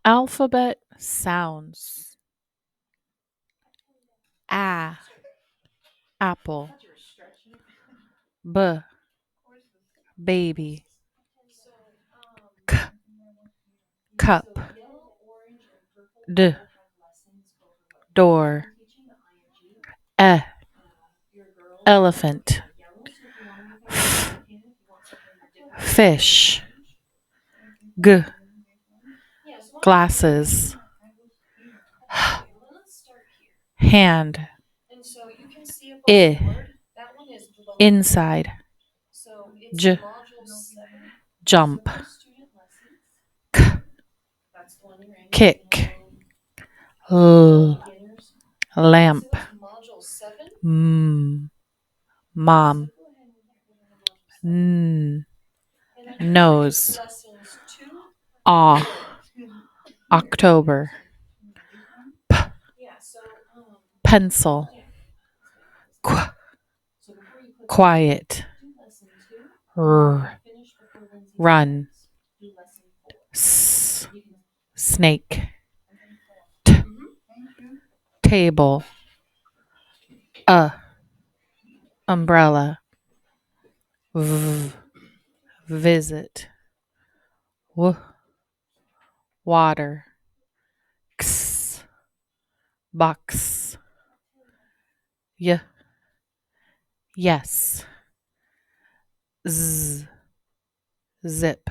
Alphabet sounds. A, apple. B, baby. C, cup. D, door. E, elephant. F, fish. G, glasses. H, hand. I, inside. J, jump. K, kick. L, lamp. M, mom. N, nose. Aw, October. P, pencil. Qu, quiet. R, run. S, snake. T, table. Umbrella. V, visit. W, water. X, box. Y, yes. Z, zip.